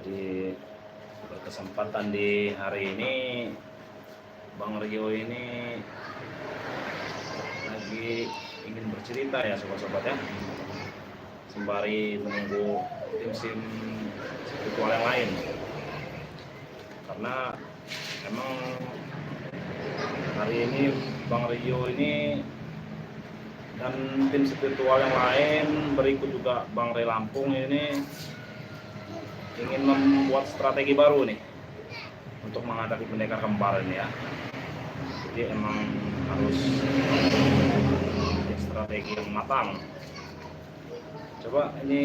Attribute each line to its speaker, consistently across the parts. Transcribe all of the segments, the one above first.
Speaker 1: Jadi berkesempatan di hari ini Bang Rio ini lagi ingin bercerita ya sobat-sobat ya, sembari menunggu tim sim spiritual yang lain, karena emang hari ini Bang Rio ini dan tim spiritual yang lain berikut juga Bang Ray Lampung ini ingin membuat strategi baru nih untuk menghadapi pendekar kembar ini ya. Jadi emang harus strategi yang matang. Coba ini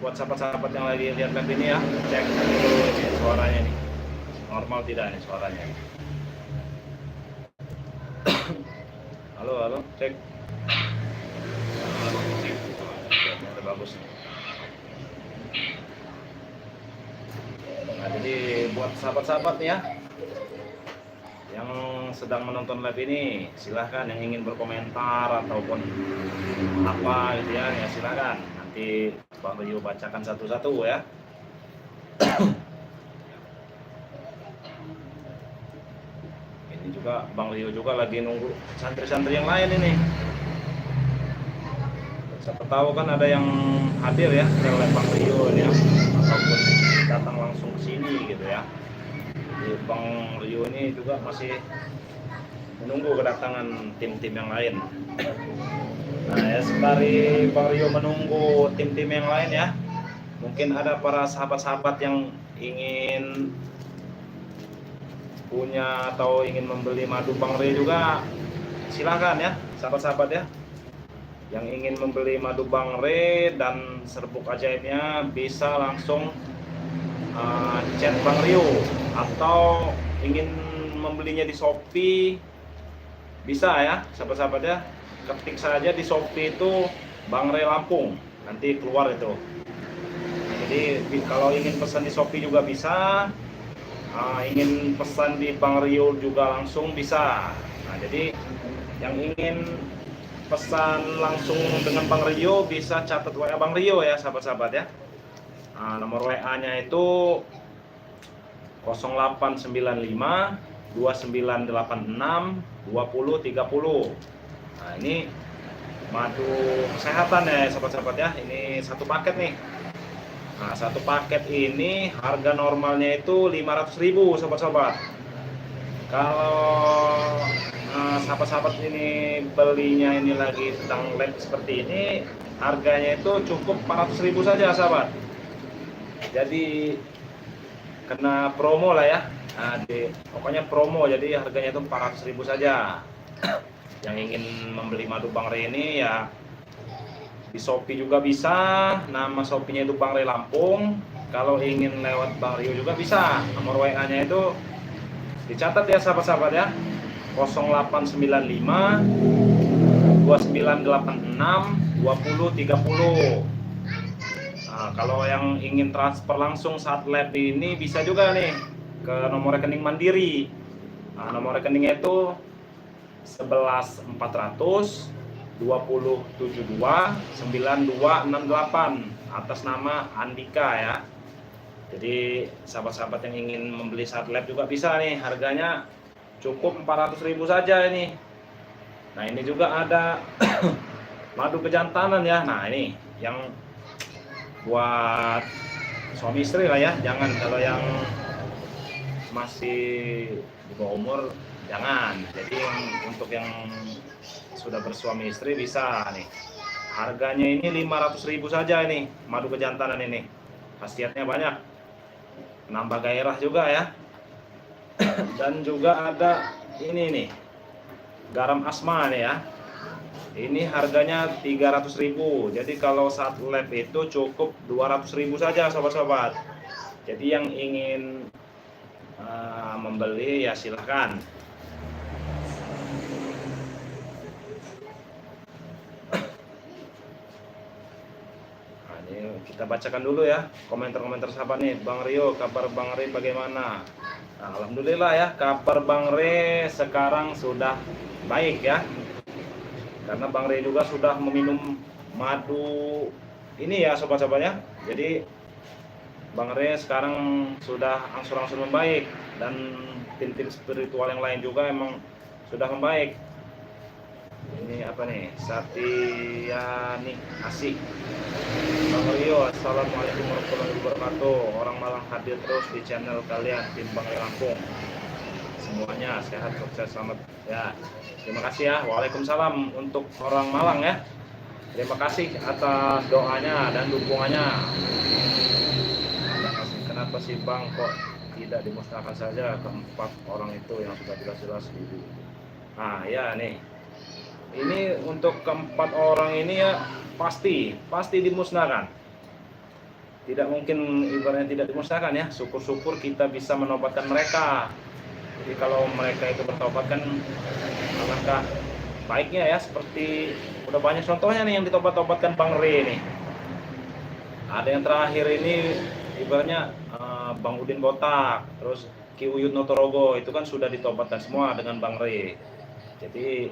Speaker 1: buat sahabat-sahabat yang lagi lihat live ini ya, cek dulu ini suaranya nih, normal tidak nih suaranya. Halo halo, cek. Udah bagus nih. Nah, jadi buat sahabat-sahabat nih ya yang sedang menonton live ini, silahkan yang ingin berkomentar ataupun apa gitu ya, ya silahkan. Nanti Bang Rio bacakan satu-satu ya. Ini juga Bang Rio juga lagi nunggu santri-santri yang lain ini. Siapa tahu kan ada yang hadir ya ke live Bang Rio ini ya, ataupun datang langsung ke sini gitu ya. Jadi Bang Rio ini juga masih menunggu kedatangan tim-tim yang lain. Nah ya, sembari Bang Rio menunggu tim-tim yang lain ya, mungkin ada para sahabat-sahabat yang ingin punya atau ingin membeli madu Bang Rio juga, silahkan ya sahabat-sahabat ya. Yang ingin membeli madu Bang Ray dan serbuk ajaibnya bisa langsung chat Bang Rio, atau ingin membelinya di Shopee bisa ya sahabat-sahabat ya. Ketik saja di Shopee itu Bang Ray Lampung, nanti keluar itu. Jadi kalau ingin pesan di Shopee juga bisa, ingin pesan di Bang Rio juga langsung bisa. Nah jadi yang ingin pesan langsung dengan Bang Rio bisa catat WA Bang Rio ya sahabat-sahabat ya. Nomor WA-nya itu 0895 2986 2030. Nah, ini madu kesehatan ya sahabat-sahabat ya. Ini satu paket nih. Nah, satu paket ini harga normalnya itu 500.000 sahabat-sahabat. Kalau sahabat-sahabat ini belinya ini lagi sedang live seperti ini, harganya itu cukup 400.000 saja sahabat. Jadi kena promo lah ya. Nah, pokoknya promo, jadi harganya itu 400.000 saja. Yang ingin membeli madu Bang Ray ini ya di Shopee juga bisa, nama Shopee-nya itu Bang Ray Lampung. Kalau ingin lewat Bang Rio juga bisa, nomor WA-nya itu dicatat ya sahabat-sahabat ya, 0895 2986 2030. Nah, kalau yang ingin transfer langsung saat live ini bisa juga nih ke nomor rekening Mandiri. Nah, nomor rekeningnya itu 11400 2072 9268 atas nama Andika ya. Jadi sahabat-sahabat yang ingin membeli saat live juga bisa nih, harganya cukup 400.000 saja ini. Nah ini juga ada madu kejantanan ya. Nah ini yang buat suami istri lah ya, jangan kalau yang masih di bawah umur jangan. Jadi untuk yang sudah bersuami istri bisa nih. Harganya ini 500.000 saja ini madu kejantanan ini. Khasiatnya banyak, nambah gairah juga ya. Dan juga ada ini nih, garam asma nih ya. Ini harganya 300.000. Jadi kalau saat live itu cukup 200.000 saja sahabat-sahabat. Jadi yang ingin membeli ya silahkan. Nah, ini kita bacakan dulu ya komentar-komentar sahabat nih. Bang Rio, kabar Bang Ray bagaimana? Nah, alhamdulillah ya, kabar Bang Ray sekarang sudah baik ya. Karena Bang Ray juga sudah meminum madu ini ya sobat-sobat ya. Jadi Bang Re sekarang sudah angsur-angsur membaik, dan tim-tim spiritual yang lain juga emang sudah membaik. Ini apa nih? Satyani Asik. Bang Rio, assalamualaikum warahmatullahi wabarakatuh. Orang Malang hadir terus di channel kalian, tim Bang Rio Lampung. Semuanya sehat, sukses, selamat ya. Terima kasih ya. Waalaikumsalam untuk orang Malang ya. Terima kasih atas doanya dan dukungannya. Kenapa sih Bang kok tidak dimusnahkan saja keempat orang itu yang sudah jelas-jelas dulu? Nah ya nih, ini untuk keempat orang ini ya pasti dimusnahkan. Tidak mungkin ibaratnya tidak dimusnahkan ya. Syukur-syukur kita bisa menobatkan mereka. Jadi kalau mereka itu bertobat kan alangkah baiknya ya. Seperti udah banyak contohnya nih yang ditobat-tobatkan Bang Re nih. Ada yang terakhir ini ibaratnya Bang Udin Botak, terus Ki Uyut Notorogo, itu kan sudah ditobatkan semua dengan Bang Re. Jadi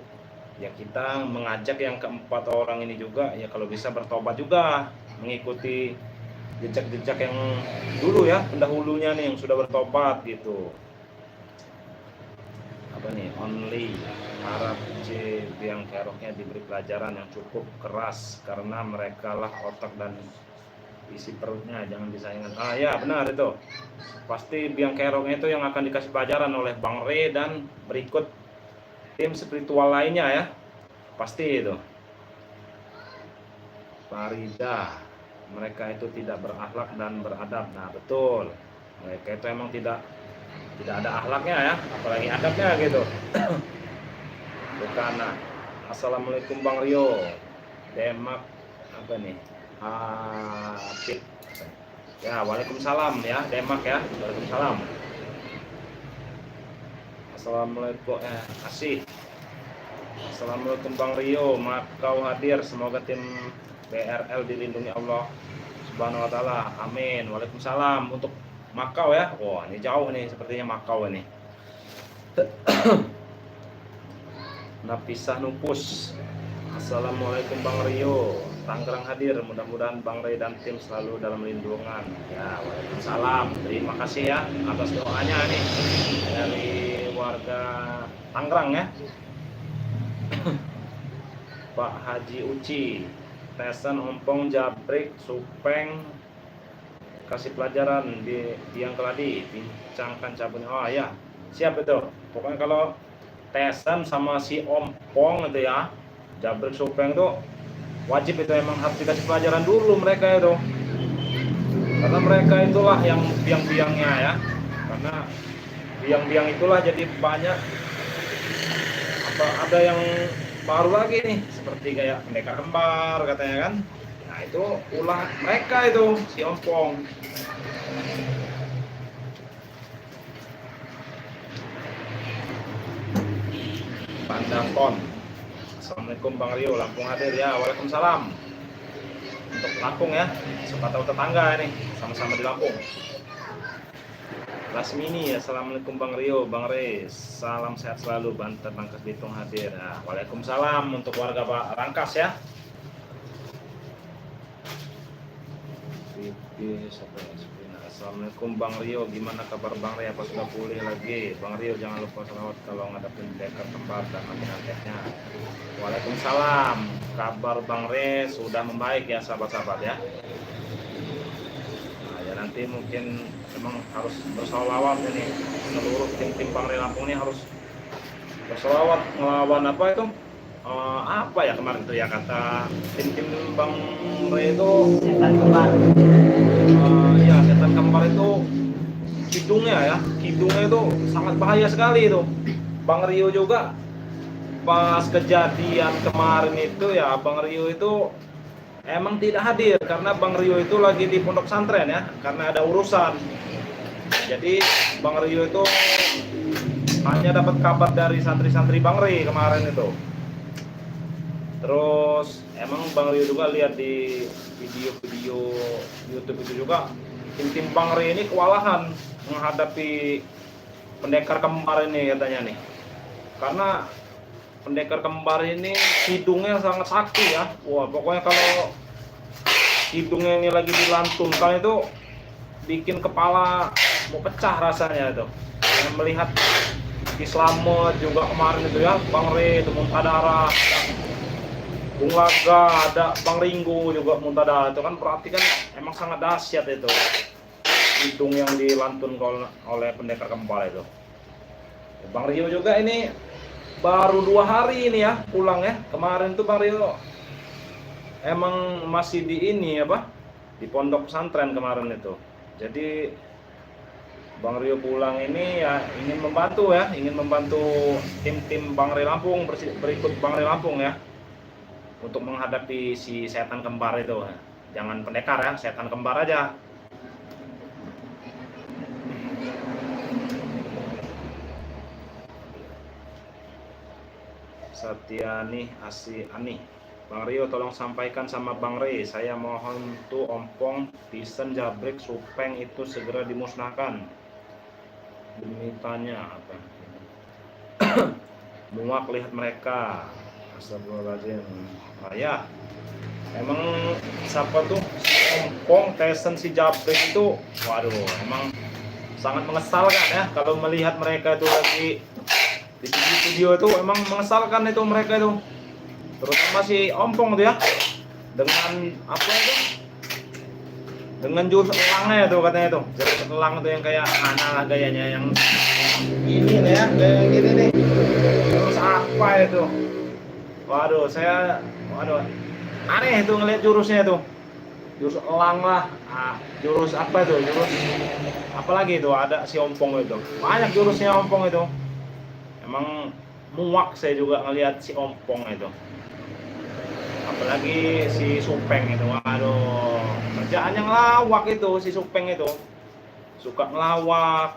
Speaker 1: ya kita mengajak yang keempat orang ini juga ya kalau bisa bertobat juga, mengikuti jejak-jejak yang dulu ya, pendahulunya nih yang sudah bertobat gitu. Apa nih, only harap C Biang Keroknya diberi pelajaran yang cukup keras karena mereka lah otak dan isi perutnya, jangan disayangkan. Ah ya benar itu, pasti Biang Keroknya itu yang akan dikasih pelajaran oleh Bang Re dan berikut tim spiritual lainnya ya, pasti itu. Farida, mereka itu tidak berakhlak dan beradab. Nah betul, mereka itu emang tidak ada akhlaknya ya, apalagi adabnya gitu. Bukan. Assalamualaikum Bang Rio. Demak apa nih? Apit. Ya, waalaikumsalam ya, Demak ya. Waalaikumsalam. Assalamualaikum Asih. Assalamualaikum Bang Rio, Makau hadir, semoga tim BRL dilindungi Allah Subhanahu wa taala. Amin. Waalaikumsalam untuk Makau ya. Wah, ini jauh nih sepertinya Makau ini. Napisah Nupus. Assalamualaikum Bang Rio, Tangerang hadir, mudah-mudahan Bang Ray dan tim selalu dalam lindungan ya. Waalaikumsalam, terima kasih ya atas doanya nih dari warga Tangerang ya. Pak Haji Uci, Tesan Ompong Jabrik Supeng kasih pelajaran di Biang Keladi, bincangkan cabutnya. Oh ya, siap itu. Pokoknya kalau Tesan sama si Ompong itu ya, Jabrik Supeng tuh wajib itu, emang harus dikasih pelajaran dulu mereka itu, karena mereka itulah yang biang-biangnya ya. Karena biang-biang itulah jadi banyak apa, ada yang baru lagi nih seperti kayak pendekar kembar katanya kan. Nah itu ulah mereka itu si Ompong. Pandapon. Assalamualaikum Bang Rio, Lampung hadir ya. Waalaikumsalam untuk Lampung ya, suka tahu tetangga nih, sama-sama di Lampung. Lasmini, assalamualaikum Bang Rio, Bang Re, salam sehat selalu. Banten Rangkas Bitung hadir. Nah, waalaikumsalam untuk warga Pak Rangkas ya. Assalamualaikum Bang Rio, gimana kabar Bang Re? Apa sudah pulih lagi? Bang Rio jangan lupa salawat kalau ngadapin pendekar kembar dan antek-anteknya. Waalaikumsalam. Kabar Bang Re sudah membaik ya sahabat-sahabat ya. Nah, ya nanti mungkin memang harus bersolawat ini, seluruh tim-tim Bang Re Lampung ini harus bersolawat ngelawan apa itu? Apa ya kemarin itu ya kata tim-tim Bang Re itu, setan kembar. Ya setan kembar itu hidungnya itu sangat bahaya sekali itu. Bang Rio juga pas kejadian kemarin itu ya, Bang Rio itu emang tidak hadir karena Bang Rio itu lagi di pondok pesantren ya, karena ada urusan. Jadi Bang Rio itu hanya dapat kabar dari santri-santri Bang Ri kemarin itu. Terus emang Bang Rio juga lihat di video-video YouTube itu juga, tim-tim Bang Ri ini kewalahan menghadapi pendekar kembar ini katanya nih. Karena pendekar kembar ini hidungnya sangat sakti ya. Wah, pokoknya kalau hidungnya ini lagi dilantunkan itu bikin kepala mau pecah rasanya itu. Yang melihat Ki Slamet juga kemarin itu ya, Bang Re itu muntah darah, Bung Laga, ada Bang Ringo juga muntah darah. Itu kan berarti kan emang sangat dahsyat itu hidung yang dilantun oleh pendekar kembar itu. Bang Rio juga ini baru 2 hari ini ya pulang ya. Kemarin tuh Bang Rio emang masih di ini apa, di pondok pesantren kemarin itu. Jadi Bang Rio pulang ini ya ingin membantu tim-tim Bang Rio Lampung, berikut Bang Rio Lampung ya, untuk menghadapi si setan kembar itu. Jangan pendekar ya, setan kembar aja. Satyani Ani, Bang Rio tolong sampaikan sama Bang Re, saya mohon tuh ompong, pisen, jabrik, supeng itu segera dimusnahkan. Demi tanya apa? Muak lihat mereka. Astagfirullahaladzim. Ya, emang siapa tuh si ompong, tesen, si jabrik itu, waduh, emang sangat mengesalkan ya kalau melihat mereka itu lagi di video itu. Emang mengesalkan itu mereka itu, terutama si ompong tuh ya, dengan apa itu, dengan jurus elangnya itu katanya itu, jurus elang itu yang kayak anak gayanya yang ini nih ya, kayak gini nih, jurus apa itu, waduh aneh itu ngelihat jurusnya itu, jurus elang lah, jurus apa itu, jurus apalagi itu, ada si ompong itu, banyak jurusnya ompong itu. Emang muak saya juga ngelihat si ompong itu, apalagi si supeng itu, waduh, kerjaannya ngelawak itu, si supeng itu suka ngelawak.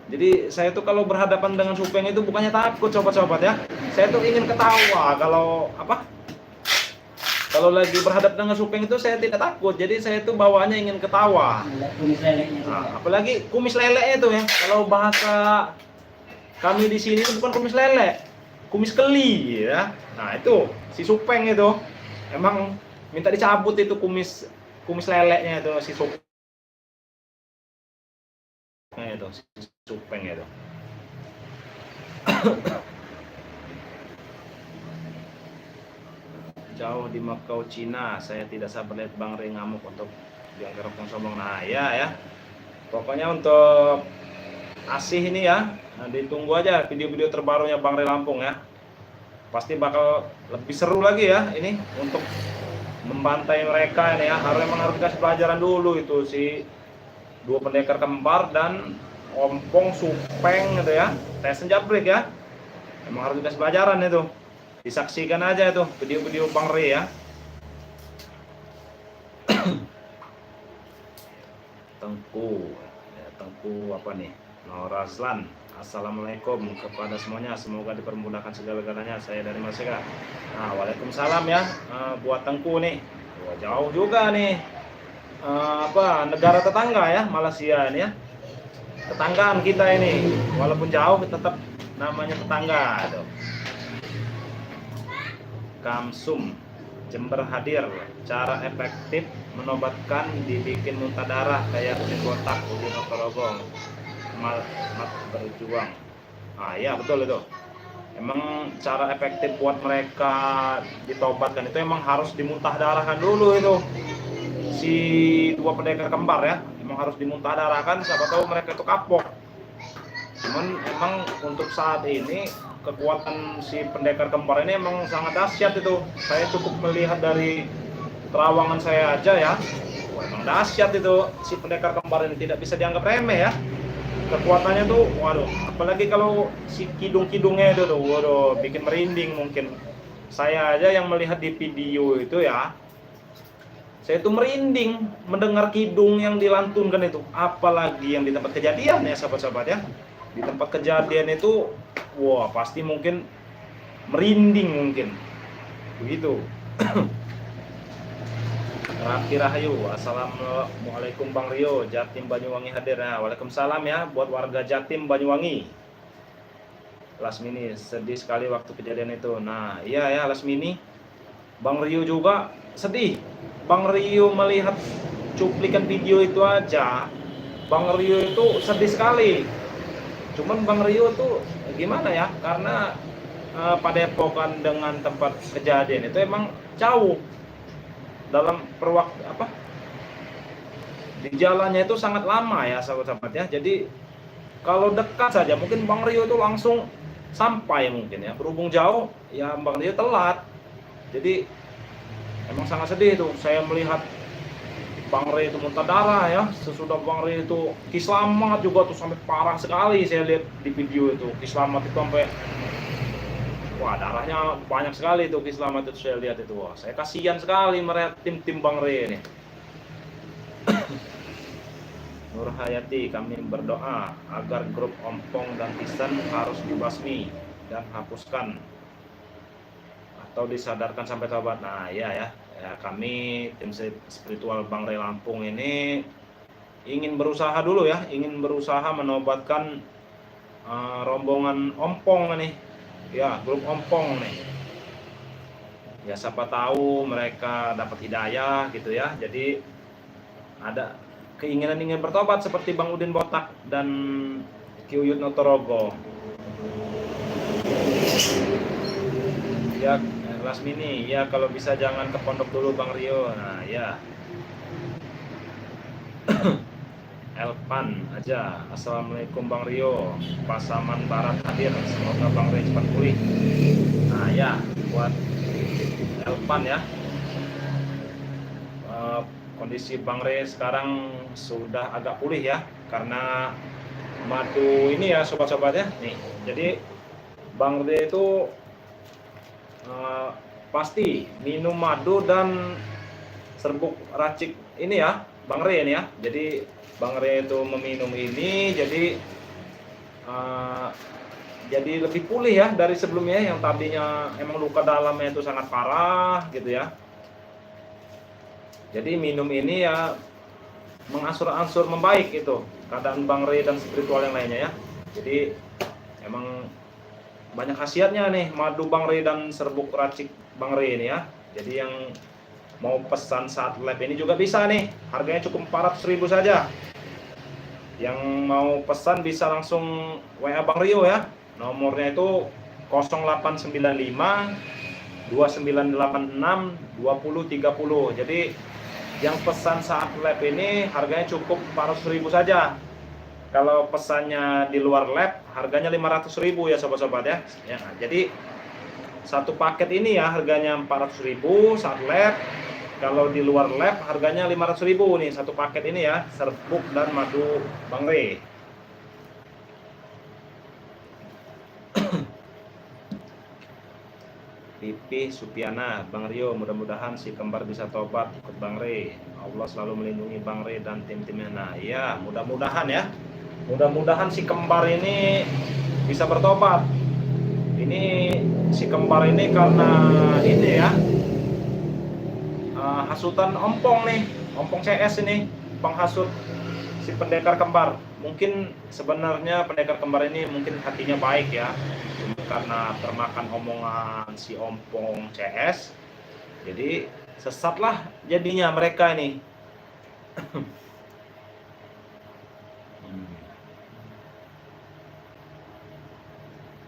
Speaker 1: Jadi saya tuh kalau berhadapan dengan supeng itu bukannya takut sobat-sobat ya, saya tuh ingin ketawa. Kalau lagi berhadapan dengan supeng itu saya tidak takut, jadi saya tuh bawaannya ingin ketawa. Apalagi kumis lele itu ya, kalau bahasa kami di sini itu bukan kumis lele, kumis keli ya. Nah itu si supeng itu emang minta dicabut itu kumis leleknya itu, si supeng itu. Jauh di Makau, Cina, saya tidak sabar lihat Bang Re ngamuk untuk biang kerokong sombong. Nah ya, pokoknya untuk Asih ini ya, nah, ditunggu aja video-video terbarunya Bang Re Lampung ya, pasti bakal lebih seru lagi ya ini untuk membantai mereka ini ya. Harus dikasih pelajaran dulu itu si dua pendekar kembar dan ompong supeng gitu ya, tesen jabrik ya, emang harus dikasih pelajaran itu. Disaksikan aja itu video-video Bang Re ya. Tengku apa nih, Norazlan, assalamualaikum kepada semuanya, semoga dipermudahkan segala-galanya, saya dari Malaysia. Nah, waalaikumsalam ya, buat Tengku nih. Wah, jauh juga nih, negara tetangga ya, Malaysia ini ya, tetanggaan kita ini, walaupun jauh tetap namanya tetangga tuh. Kamsum Jember hadir, cara efektif menobatkan dibikin muntah darah kayak kuning botak, uji notorogong, mat berjuang. Ah iya betul itu. Emang cara efektif buat mereka ditobatkan itu emang harus dimuntah darahkan dulu itu. Si dua pendekar kembar ya, emang harus dimuntah darahkan, siapa tahu mereka itu kapok. Cuman emang untuk saat ini kekuatan si pendekar kembar ini emang sangat dahsyat itu. Saya cukup melihat dari terawangan saya aja ya, emang dahsyat itu si pendekar kembar ini, tidak bisa dianggap remeh ya. Kekuatannya tuh, waduh, apalagi kalau si kidung-kidungnya itu tuh, waduh, bikin merinding mungkin. Saya aja yang melihat di video itu ya, saya tuh merinding mendengar kidung yang dilantunkan itu, apalagi yang di tempat kejadian ya sahabat-sahabat ya. Di tempat kejadian itu, wah pasti mungkin merinding mungkin begitu. Raki Rahayu, assalamualaikum Bang Rio, Jatim Banyuwangi hadir. Nah, waalaikumsalam ya buat warga Jatim Banyuwangi. Lasmini, sedih sekali waktu kejadian itu. Nah iya ya Lasmini, Bang Rio juga sedih. Bang Rio melihat cuplikan video itu aja, Bang Rio itu sedih sekali. Cuman Bang Rio itu gimana ya, karena padepokan dengan tempat kejadian itu emang jauh dalam di jalannya itu sangat lama ya sahabat-sahabat ya. Jadi kalau dekat saja mungkin Bang Rio itu langsung sampai mungkin ya, berhubung jauh ya Bang Rio telat. Jadi emang sangat sedih tuh saya melihat Bang Rio itu muntah darah ya. Sesudah Bang Rio itu Kislamat juga tuh sampai parah sekali, saya lihat di video itu Kislamat itu sampai wah darahnya banyak sekali tuh Kislamat itu, saya lihat itu. Wah, saya kasihan sekali melihat tim Bang Rio ini. Nur Hayati, kami berdoa agar grup Ompong dan Tisan harus dibasmi dan hapuskan atau disadarkan sampai tobat. Nah ya, kami tim spiritual Bang Ray Lampung ini ingin berusaha dulu ya, ingin berusaha menobatkan rombongan Ompong nih ya, grup Ompong nih ya, siapa tahu mereka dapat hidayah gitu ya. Jadi ada keinginan ingin bertobat seperti Bang Udin Botak dan Ki Uyut Notorogo ya. Lasmini ya, kalau bisa jangan ke pondok dulu Bang Rio. Nah ya. Elpan aja. Assalamualaikum Bang Rio, Pasaman Barat hadir, semoga Bang Rio cepat pulih. Nah ya, buat Elpan ya, kondisi Bang Rio sekarang sudah agak pulih ya, karena madu ini ya sobat-sobat ya nih. Jadi Bang Rio itu pasti minum madu dan serbuk racik ini ya Bang Rio ini ya. Jadi Bang Rio itu meminum ini jadi lebih pulih ya dari sebelumnya yang tadinya emang luka dalamnya itu sangat parah gitu ya. Jadi minum ini ya mengansur-ansur membaik itu keadaan Bang Rio dan spiritual yang lainnya ya. Jadi emang banyak khasiatnya nih madu Bang Rio dan serbuk racik Bang Rio ini ya. Jadi yang mau pesan saat live ini juga bisa nih, harganya cukup 400.000 saja. Yang mau pesan bisa langsung WA Bang Rio ya, nomornya itu 0895 2986 2030. Jadi yang pesan saat live ini harganya cukup 400.000 saja. Kalau pesannya di luar lab harganya 500.000 ya sobat-sobat ya. Ya, jadi satu paket ini ya harganya 400.000 saat lab. Kalau di luar lab harganya 500.000 nih satu paket ini ya, serbuk dan madu Bang Ray. Pipi Supiana, Bang Rio, mudah-mudahan si kembar bisa tobat ikut Bang Ray. Allah selalu melindungi Bang Ray dan tim-timnya. Nah ya, mudah-mudahan ya. Mudah-mudahan si kembar ini bisa bertobat. Ini si kembar ini karena ini ya hasutan Ompong nih, Ompong CS ini penghasut si pendekar kembar. Mungkin sebenarnya pendekar kembar ini mungkin hatinya baik ya, karena termakan omongan si Ompong CS, jadi sesatlah jadinya mereka ini.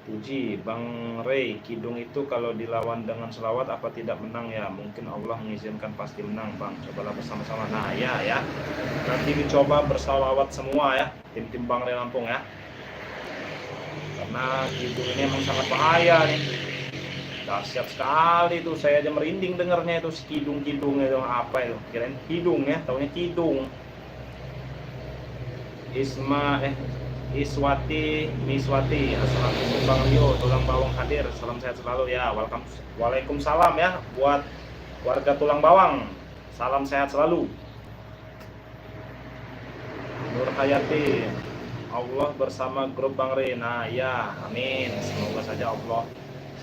Speaker 1: Puji Bang Ray, kidung itu kalau dilawan dengan selawat apa tidak menang ya? Mungkin Allah mengizinkan, pasti menang Bang. Cobalah bersama-sama. Nah ya, nanti dicoba bersalawat semua ya, tim Bang Ray Lampung ya. Karena kidung ini emang sangat bahaya nih. Dahsyat sekali tuh, saya aja merinding dengarnya itu si kidung itu apa itu? Kirain kidung ya, taunya kidung. Miswati, assalamualaikum Bang Rio, Tulang Bawang hadir, salam sehat selalu ya. Waalaikumsalam ya buat warga Tulang Bawang, salam sehat selalu. Nur Hayati, Allah bersama grup Bang Ray. Nah ya, amin. Semoga saja Allah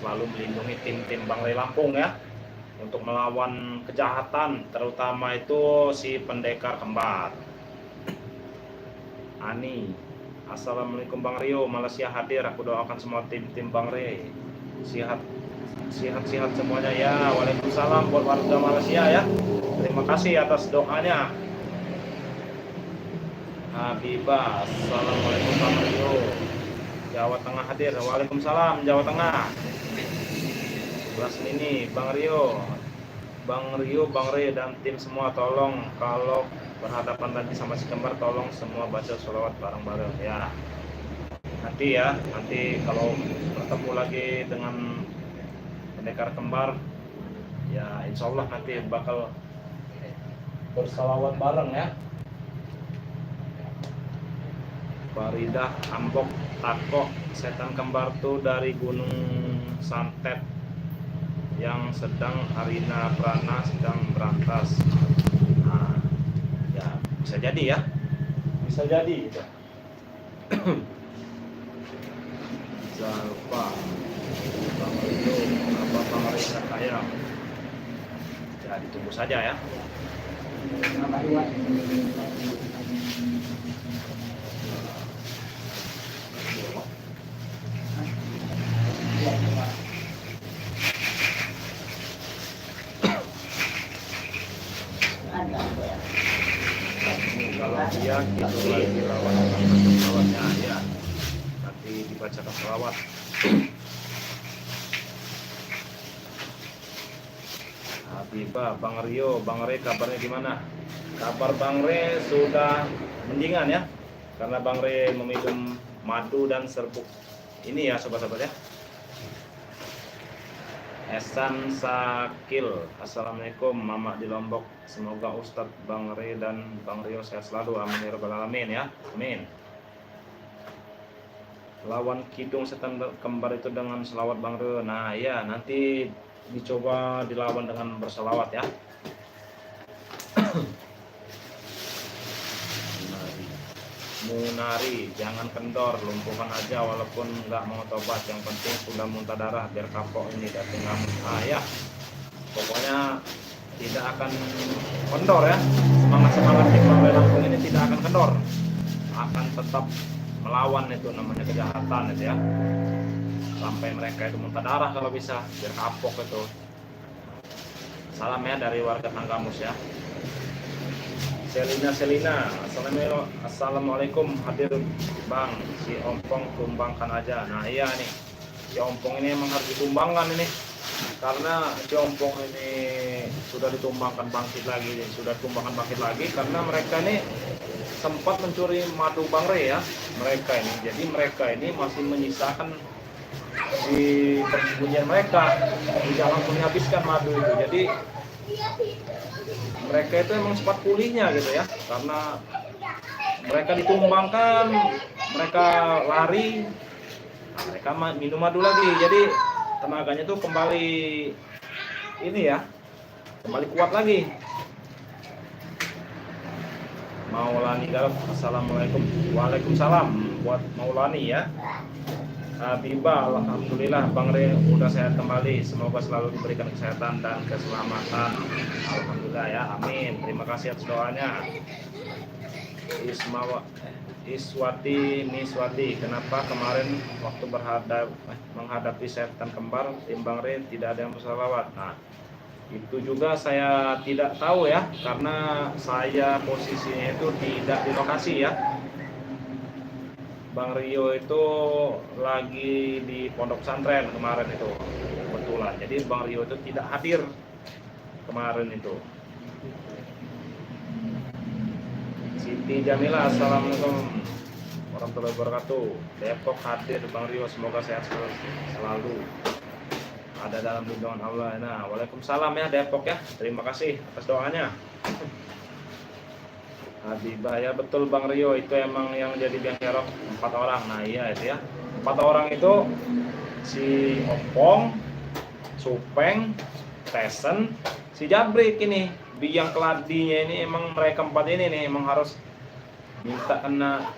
Speaker 1: selalu melindungi tim Bang Ray Lampung ya, untuk melawan kejahatan, terutama itu si pendekar kembar. Ani, assalamualaikum Bang Rio, Malaysia hadir. Aku doakan semua tim Bang Ray sehat semuanya ya. Waalaikumsalam buat warga Malaysia ya. Terima kasih atas doanya. Habibah, assalamualaikum Bang Rio. Jawa Tengah hadir. Waalaikumsalam Jawa Tengah. Kelas ini Bang Rio, Bang Rio, Bang Rio dan tim semua tolong kalau berhadapan lagi sama si kembar tolong semua baca sholawat bareng-bareng ya. Nanti ya, nanti kalau bertemu lagi dengan pendekar kembar ya insya Allah nanti bakal bersalawat bareng ya. Faridah Ambok Tako, setan kembar tuh dari Gunung Santet yang sedang Arina Prana sedang berantas. Nah, ya bisa jadi ya, bisa jadi gitu. Jangan lupa Bang Rio, apa Bang Rio kaya ya, ditunggu saja ya. Kalau dia gitu lagi lawannya ya, nanti dibacakan selawat. Habibah, Bang Rio, Bang Re kabarnya gimana? Kabar Bang Re sudah mendingan ya, karena Bang Re meminum madu dan serbuk ini ya sobat-sobat ya. Esan Sakil, assalamualaikum Mama di Lombok, semoga Ustadz Bang Re dan Bang Rio sehat selalu, amin ya rabbal alamin ya, amin. Lawan kidung setan kembar itu dengan selawat Bang Rio, nah ya nanti dicoba dilawan dengan berselawat ya. Munari, jangan kendor, lumpuhkan aja walaupun nggak mau tobat, yang penting sudah muntah darah biar kapok ini datang kamu. Ya pokoknya tidak akan kendor ya, semangat tim Bang Rio Lampung ini tidak akan kendor, akan tetap melawan itu namanya kejahatan itu ya, sampai mereka itu muntah darah kalau bisa, biar kapok itu. Salam ya dari warga Tanggamus ya. Selina, assalamualaikum, hadir Bang, si Ompong tumbangkan aja. Nah iya nih, si Ompong ini emang harus ditumbangkan ini, karena si Ompong ini sudah ditumbangkan bangkit lagi, karena mereka ini sempat mencuri madu Bang Re ya, mereka ini. Jadi mereka ini masih menyisakan di persembunyian mereka, tidak langsung dihabiskan madu itu. Jadi mereka itu emang cepat pulihnya gitu ya, karena mereka ditumbangkan, mereka lari, nah, mereka minum madu lagi, jadi tenaganya tuh kembali ini ya, kembali kuat lagi. Maulani Garap, assalamualaikum. Waalaikumsalam buat Maulani ya. Habibah, alhamdulillah Bang Re udah sehat kembali, semoga selalu diberikan kesehatan dan keselamatan, alhamdulillah ya, amin. Terima kasih atas doanya. Miswati, kenapa kemarin waktu menghadapi setan kembar tim Bang Re tidak ada yang berselawat? Nah itu juga saya tidak tahu ya, karena saya posisinya itu tidak di lokasi ya. Bang Rio itu lagi di pondok pesantren kemarin itu kebetulan, jadi Bang Rio itu tidak hadir kemarin itu. Siti Jamila, assalamualaikum warahmatullahi wabarakatuh. Depok hadir Bang Rio, semoga sehat selalu, ada dalam lindungan Allah. Nah, waalaikumsalam ya Depok ya, terima kasih atas doanya. Habibah, ya betul Bang Rio, itu emang yang jadi biang kerok 4 orang. Nah iya itu ya, 4 orang itu si Ompong, Supeng, Tesen, si Jabrik ini, biang keladinya ini. Emang mereka 4 ini nih emang harus minta kena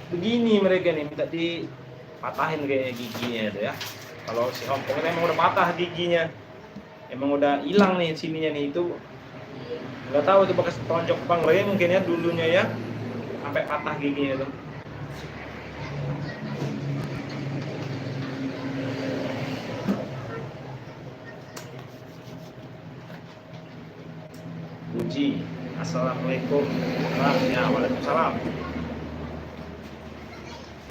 Speaker 1: begini, mereka nih minta dipatahin kayak giginya itu ya. Kalau si Ompong ini emang udah patah giginya, emang udah hilang nih sininya nih, itu nggak tahu itu bekas tonjok Bang Re mungkin ya dulunya ya, sampai patah giginya tuh. Puji, Assalamualaikum. Ya, waalaikumsalam.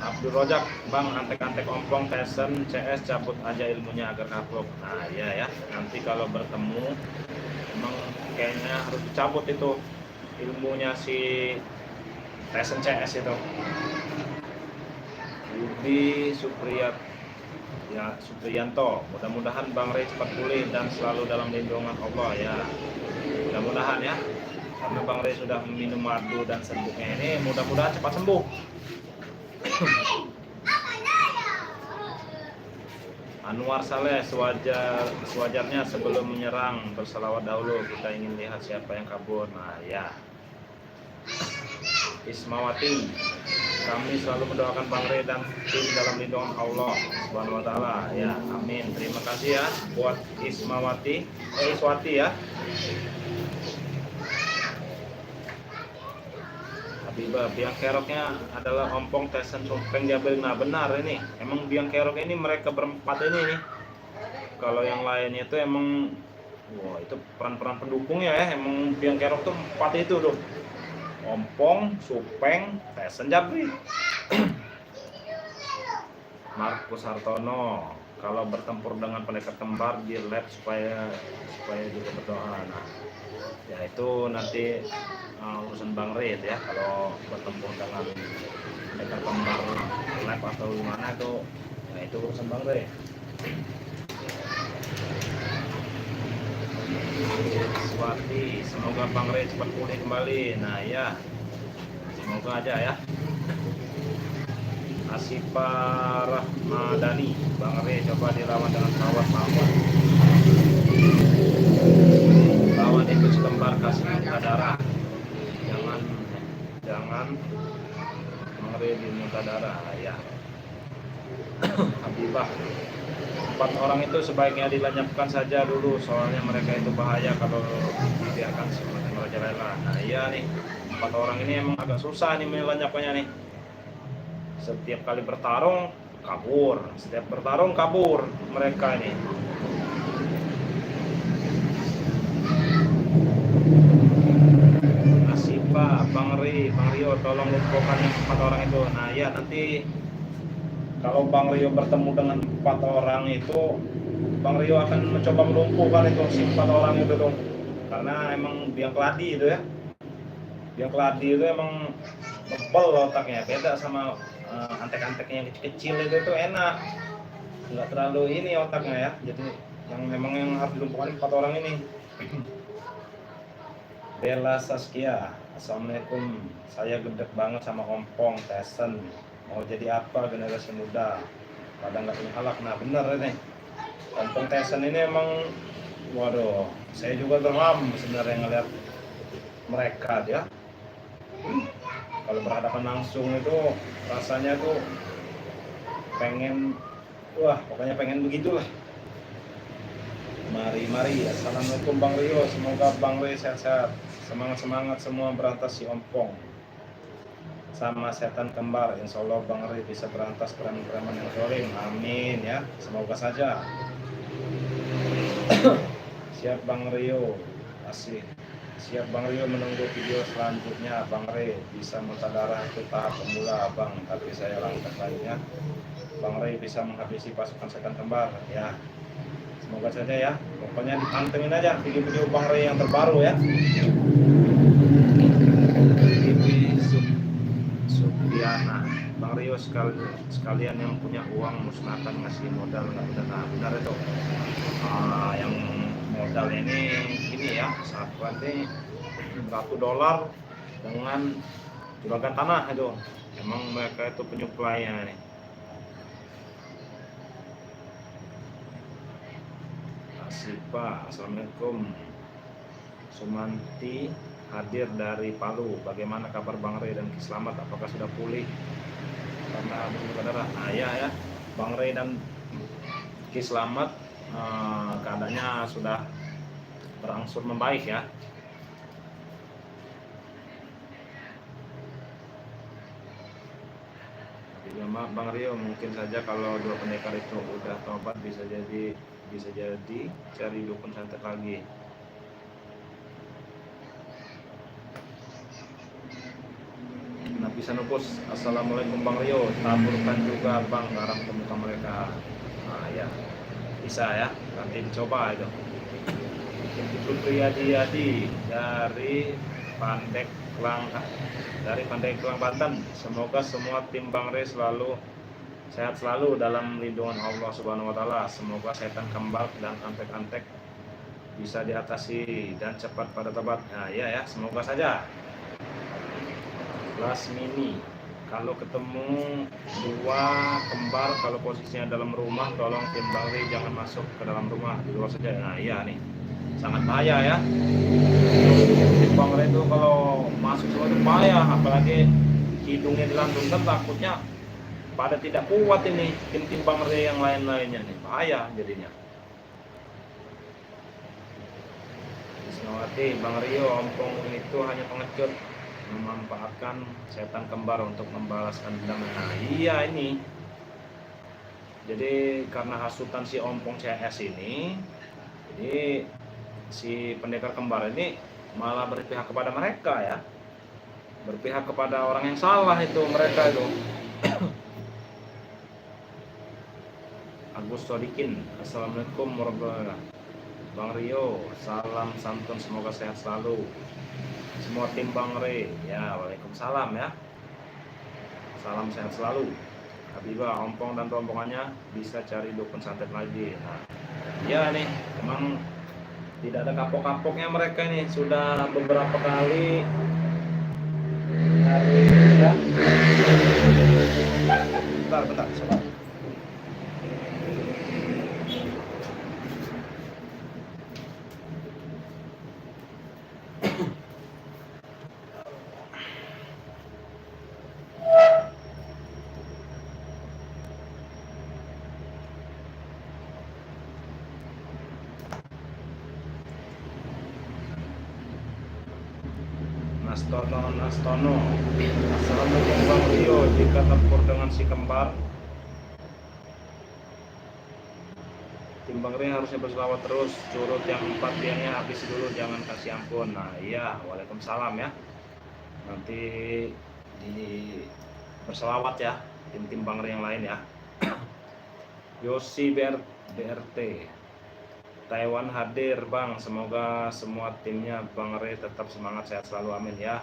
Speaker 1: Abdul Rojak, Bang, antek-antek ompong Tyson CS cabut aja ilmunya agar kapok. Nah iya ya, nanti kalau bertemu emang kayaknya harus dicabut itu ilmunya si Tyson CS itu. Budi Supriyanto, mudah-mudahan Bang Rey cepat pulih dan selalu dalam lindungan Allah ya. Mudah-mudahan ya, karena Bang Rey sudah minum madu dan serbuknya ini, mudah-mudahan cepat sembuh. Anwar Saleh, sewajarnya sebelum menyerang berselawat dahulu, kita ingin lihat siapa yang kabur. Nah ya, Ismawati, kami selalu mendoakan Bang Rey dan tim dalam lindungan Allah Subhanahu wa taala. Ya, amin. Terima kasih ya buat Ismawati, Iswati ya. Habibah, biang keroknya adalah ompong Tyson Sumpeng diambil. Nah benar ini, emang biang kerok ini mereka berempat ini nih. Kalau yang lainnya itu emang, wah itu peran-peran pendukungnya ya. Emang biang kerok tuh empat itu tuh. Ompong, Supeng, Tyson Jabri. Markus Hartono, kalau bertempur dengan pendekar kembar di lab supaya juga berdoa. Nah, ya itu nanti urusan Bang Rey ya, kalau bertempur dengan pendekar kembar lab atau gimana itu, ya itu urusan Bang Rey. Swati, semoga Bang Rey cepat pulih kembali. Nah ya, semoga aja ya. Asifa Rahmadani, Bang Rey coba dilawan dengan perawat mawar. Lawan itu sekembar kasih minta darah. Jangan Bang Rey diminta darah ya. Habibah, 4 orang itu sebaiknya dilenyapkan saja dulu, soalnya mereka itu bahaya kalau dibiarkan semakin merajalela. Nah iya nih, 4 orang ini emang agak susah nih melenyapkannya nih. Setiap kali bertarung kabur mereka ini. Asifa, Bang Rio tolong lumpuhkan yang 4 orang itu. Nah ya, nanti kalau Bang Rio bertemu dengan 4 orang itu, Bang Rio akan mencoba melumpuhkan itu si 4 orang itu dong. Karena emang biang keladi itu ya. Biang keladi itu emang tebal otaknya, beda sama antek-anteknya yang kecil-kecil itu enak, nggak terlalu ini otaknya ya. Jadi yang memang yang harus dilumpuhkan 4 orang ini. Bella Saskia, assalamualaikum, saya gedek banget sama ompong Tyson, mau jadi apa generasi muda pada nggak punya akhlak. Nah bener ini, ompong Tyson ini emang, waduh, saya juga geram sebenarnya ngeliat mereka dia. Kalau berhadapan langsung itu rasanya tuh pengen, wah pokoknya pengen begitulah. Mari, assalamualaikum Bang Rio, semoga Bang Rey sehat-sehat, semangat semua berantas si ompong sama setan kembar. Insya Allah Bang Rey bisa berantas preman-preman yang zalim, amin ya, semoga saja. Siap Bang Rio, asik. Siap Bang Rio menunggu video selanjutnya. Bang Rey bisa muntah darah itu tahap pemula Bang, tapi saya langkah selanjutnya Bang Rey bisa menghabisi pasukan setan kembar ya. Semoga saja ya. Pokoknya dipantengin aja video-video Bang Rey yang terbaru ya. Ibi Supriana, Bang Rio sekalian yang punya uang musnahkan ngasih modal nggak benar itu. Yang modal ini ya, sahabat ini $100 dengan juragan tanah itu. Emang mereka itu penyuplainya nih. Asifa, assalamualaikum. Sumanti hadir dari Palu. Bagaimana kabar Bang Rey dan Ki Slamet? Apakah sudah pulih karena berluka darah? Nah ya, Bang Rey dan Ki Slamet keadaannya sudah berangsur membaik ya. Maaf Bang Rio, mungkin saja kalau 2 pendekar itu udah tobat bisa jadi cari dukun santet lagi. Nabi Sanupus, assalamualaikum Bang Rio, taburkan juga Bang garam ke muka mereka. Nah ya, bisa ya, nanti dicoba itu. Itu Priyadi dari Pandeglang Banten. Semoga semua tim Bang Ray selalu sehat selalu dalam lindungan Allah Subhanahu wa taala. Semoga setan kembar dan antek-antek bisa diatasi dan cepat pada tempat. Nah, ya, semoga saja. Lasmini, kalau ketemu dua kembar kalau posisinya dalam rumah, tolong tim Bang Ray jangan masuk ke dalam rumah, di luar saja. Nah, iya nih. Sangat bahaya ya. Tim Bang Ray itu kalau masuk semua itu bahaya, apalagi hidungnya dilantunkan, takutnya pada tidak kuat ini tim Bang Ray yang lain-lainnya nih, bahaya jadinya. Bismillahirrahmanirrahim. Bang Rio, ompong itu hanya pengecut, memanfaatkan setan kembar untuk membalaskan dendam. Nah iya ini, jadi karena hasutan si ompong CS ini, jadi si pendekar kembar ini malah berpihak kepada mereka ya, berpihak kepada orang yang salah itu mereka itu. Agus Sodikin, assalamualaikum warahmatullahi wabarakatuh. Bang Rio, salam santun, semoga sehat selalu semua tim Bang Ray. Ya, waalaikumsalam ya, salam sehat selalu. Habibah, ompong dan rombongannya bisa cari dukun santet lagi. Nah ya nih, emang tidak ada kapok-kapoknya mereka ini, sudah beberapa kali hari ya. Bentar, sabar. Nastono, assalamualaikum Bang Rio, jika tempur dengan si kembar, tim Bang Rio harusnya berselawat terus, curut yang 4 tiangnya habis dulu, jangan kasih ampun. Nah iya, waalaikumsalam ya, nanti di berselawat ya tim Bang Rio yang lain ya. Yosi BRT, Taiwan hadir Bang, semoga semua timnya Bang Ray tetap semangat, sehat selalu, amin ya.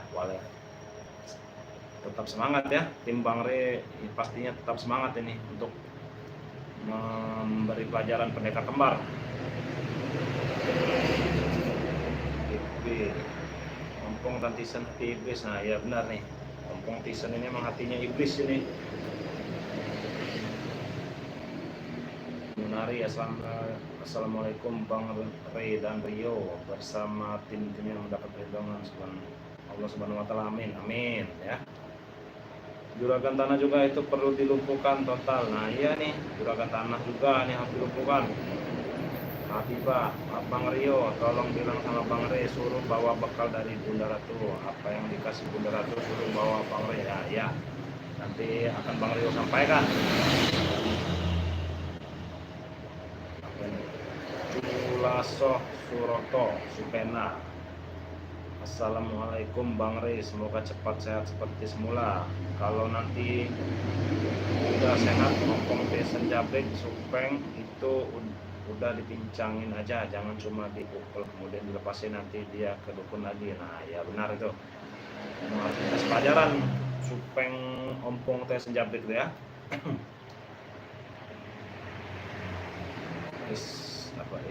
Speaker 1: Tetap semangat ya, tim Bang Ray pastinya tetap semangat ini untuk memberi pelajaran pendekar kembar. Ompong dan Tisen hati iblis. Nah ya benar nih, Ompong Tisen ini memang hatinya iblis ini. Munari, assalamualaikum Bang Ray dan Rio bersama tim-tim yang mendapat perlindungan Allah Subhanahu wa taala, amin amin ya. Juragan tanah juga itu perlu dilumpuhkan total. Nah iya nih, juragan tanah juga nih harus dilumpuhkan. Habibah, Bang Rio tolong bilang sama Bang Ray suruh bawa bekal dari Bunda Ratu, apa yang dikasih Bunda Ratu suruh bawa Bang Ray. Ya nanti akan Bang Rio sampaikan. Lasoh Suroto Supena, assalamualaikum Bang Ray, semoga cepat sehat seperti semula. Kalau nanti udah sehat, ompong Tisen Jabrik Supeng itu udah dipincangin aja, jangan cuma dipukul kemudian dilepasin, nanti dia ke dukun lagi. Nah ya benar itu, memang harus dikasih pelajaran Supeng ompong Tisen Jabrik itu ya.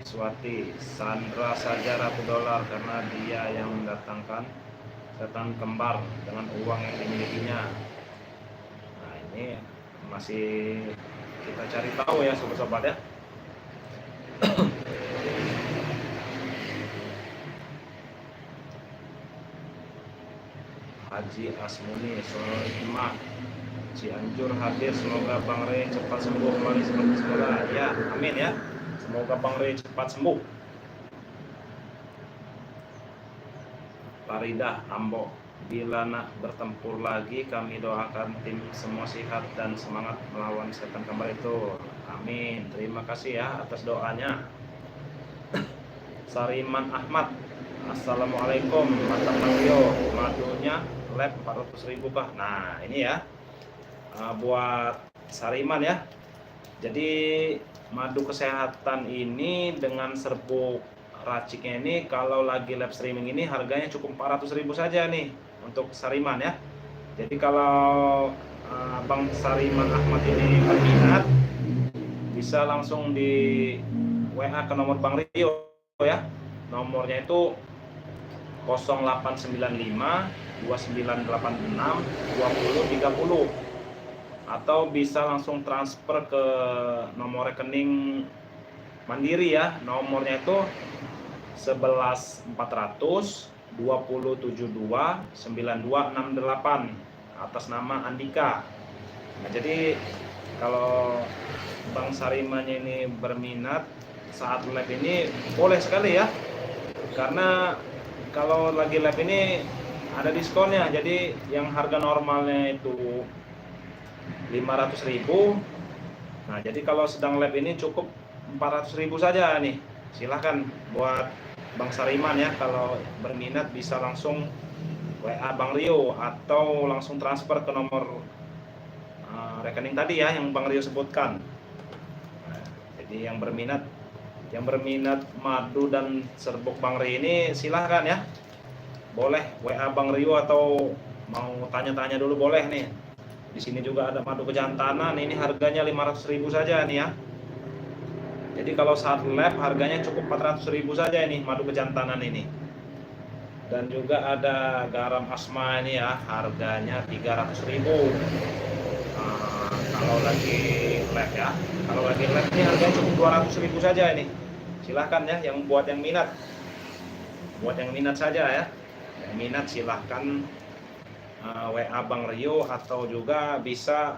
Speaker 1: Iswati, Sandra saja $100 karena dia yang mendatangkan setan kembar dengan uang yang dimilikinya. Nah ini masih kita cari tahu ya sobat-sobat ya. Haji Asmuni, Soima Cianjur hadir, semoga Bang Ray cepat sembuh kembali seperti semula. Ya amin ya, semoga Bang Ray cepat sembuh. Faridah Ambo, bila nak bertempur lagi kami doakan tim semua sehat dan semangat melawan setan kembar itu, amin. Terima kasih ya atas doanya. Sariman Ahmad, assalamualaikum Bang Rio, madunya lab 400.000 kah. Nah ini ya, buat Sariman ya. Jadi madu kesehatan ini dengan serbuk raciknya ini kalau lagi live streaming ini harganya cukup 400.000 saja nih untuk Sariman ya. Jadi kalau Bang Sariman Ahmad ini berminat, bisa langsung di WA ke nomor Bang Rio ya. Nomornya itu 0895 2986 2030, atau bisa langsung transfer ke nomor rekening Mandiri ya. Nomornya itu 11400 2072 9268 atas nama Andika. Nah, jadi kalau Bang Sarimannya ini berminat saat live ini boleh sekali ya, karena kalau lagi live ini ada diskonnya. Jadi yang harga normalnya itu 500.000. Nah jadi kalau sedang live ini cukup 400.000 saja nih. Silahkan buat Bang Sariman ya, kalau berminat bisa langsung WA Bang Rio atau langsung transfer ke nomor rekening tadi ya yang Bang Rio sebutkan. Nah, jadi yang berminat madu dan serbuk Bang Rio ini silahkan ya, boleh WA Bang Rio atau mau tanya-tanya dulu boleh nih. Di sini juga ada madu kejantanan, ini harganya 500.000 saja nih ya. Jadi kalau saat live harganya cukup 400.000 saja ini madu kejantanan ini. Dan juga ada garam asma ini ya, harganya 300.000. Kalau lagi live ya, kalau lagi live ini harganya cukup 200.000 saja ini. Silahkan ya, yang buat yang minat, saja ya. Yang minat silahkan WA Bang Rio atau juga bisa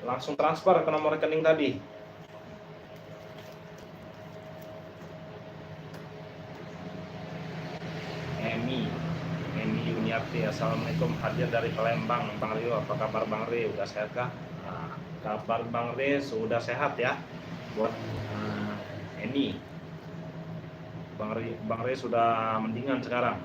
Speaker 1: langsung transfer ke nomor rekening tadi. Emi Yuniarti, assalamualaikum, hadir dari Palembang. Bang Rio, apa kabar Bang Rio? Udah sehat kah? Nah, kabar Bang Rio sudah sehat ya. Buat Emi, Bang Rio sudah mendingan sekarang.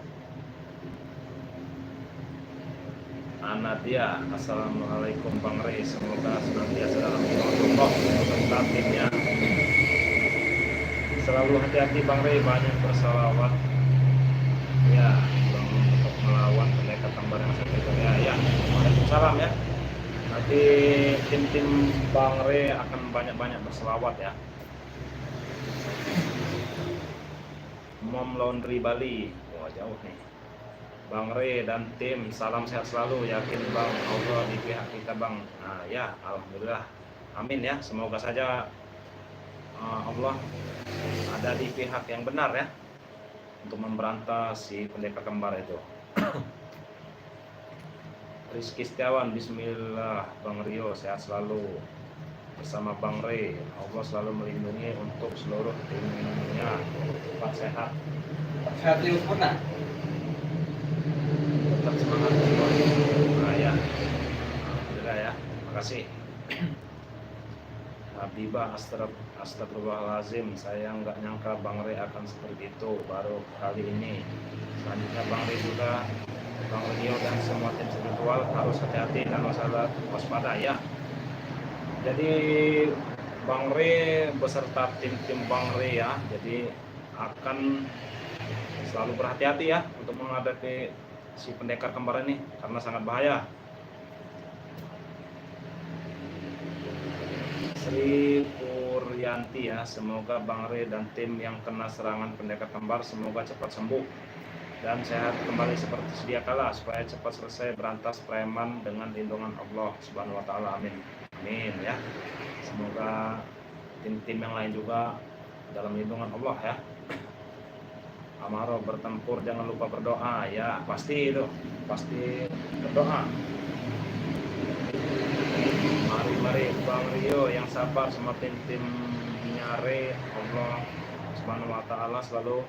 Speaker 1: Anadia, assalamualaikum Bang Rio, semoga senantiasa dalam lindungan Allah beserta timnya. Selalu hati-hati Bang Rio, banyak bersalawat ya untuk melawan pendekar kembar yang sakit ya. Waalaikumsalam ya. Nanti tim Bang Re akan banyak-banyak berselawat ya. Mom Laundry Bali, wah jauh nih. Bang Re dan tim, salam sehat selalu. Yakin Bang, Allah di pihak kita Bang. Nah ya, alhamdulillah, amin ya. Semoga saja Allah ada di pihak yang benar ya, untuk memberantas si pendekar kembar itu. Rizky Setiawan, bismillah Bang Rio, sehat selalu bersama Bang Re. Allah selalu melindungi untuk seluruh timnya. Cepat sehat.
Speaker 2: Sehat Rio pernah.
Speaker 1: Tetap semangat. Nah ya, alhamdulillah ya. Makasih. Habibah, astagfirullahalazim, saya nggak nyangka Bang Re akan seperti itu, baru kali ini. Selanjutnya Bang Re juga, Bang Rio dan semua tim spiritual harus hati-hati dan waspada ya. Jadi Bang Re beserta tim Bang Re ya, jadi akan selalu berhati-hati ya untuk menghadapi si pendekar kembar ini karena sangat bahaya. Sri Puryanti ya, semoga Bang Re dan tim yang kena serangan pendekar kembar semoga cepat sembuh dan sehat kembali seperti sedia kala, supaya cepat selesai berantas preman dengan lindungan Allah Subhanahu wa taala. Amin. Amin ya. Semoga tim-tim yang lain juga dalam lindungan Allah ya. Amaro, bertempur jangan lupa berdoa ya, pasti itu, pasti berdoa. Mari Bang Rio yang sabar sama tim-timnya Re. Allah Subhanahu wa taala selalu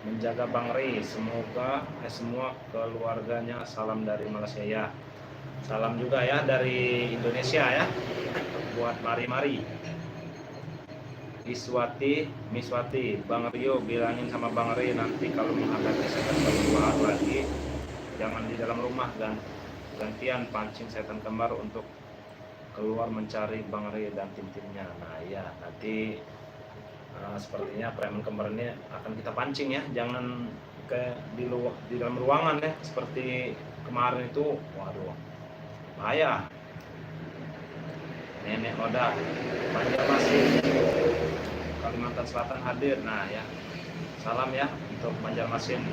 Speaker 1: menjaga Bang Re. Semoga semua keluarganya, salam dari Malaysia ya. Salam juga ya dari Indonesia ya. Buat Mari. Miswati, Bang Rio bilangin sama Bang Re nanti kalau menghadapi sekitar lagi jangan di dalam rumah, dan gantian pancing setan kembar untuk keluar mencari Bang Ray dan tim-timnya. Nah ya, nanti sepertinya preman kembar ini akan kita pancing ya, jangan kayak di dalam ruangan ya, seperti kemarin itu. Waduh, bahaya. Nenek Oda Banjarmasin, Kalimantan Selatan hadir. Nah ya, salam ya untuk Banjarmasin.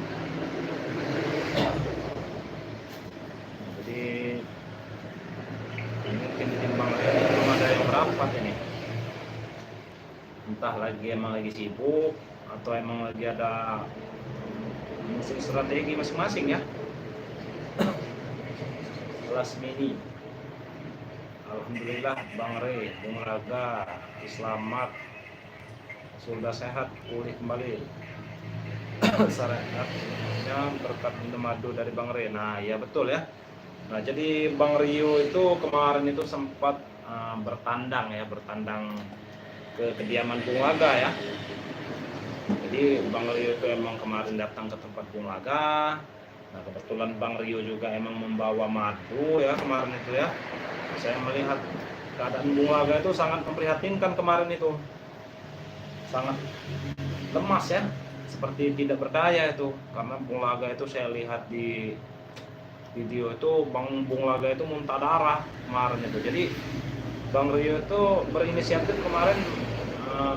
Speaker 1: Jadi ini mungkin di Bang Ray belum ada yang merapat ini, entah emang lagi sibuk atau emang lagi ada musim strategi masing-masing ya. Kelas mini, alhamdulillah Bang Ray, Bung Raga, selamat, sudah sehat, pulih kembali. Sarannya berkat minum madu dari Bang Ray. Nah ya betul ya. Nah jadi Bang Rio itu kemarin itu sempat bertandang ke kediaman Bung Laga ya. Jadi Bang Rio itu emang kemarin datang ke tempat Bung Laga. Nah kebetulan Bang Rio juga emang membawa madu ya kemarin itu ya. Saya melihat keadaan Bung Laga itu sangat memprihatinkan kemarin itu, sangat lemas ya, seperti tidak berdaya itu. Karena Bung Laga itu saya lihat di video itu Bung Laga itu muntah darah kemarin itu. Jadi Bang Rio itu berinisiatif kemarin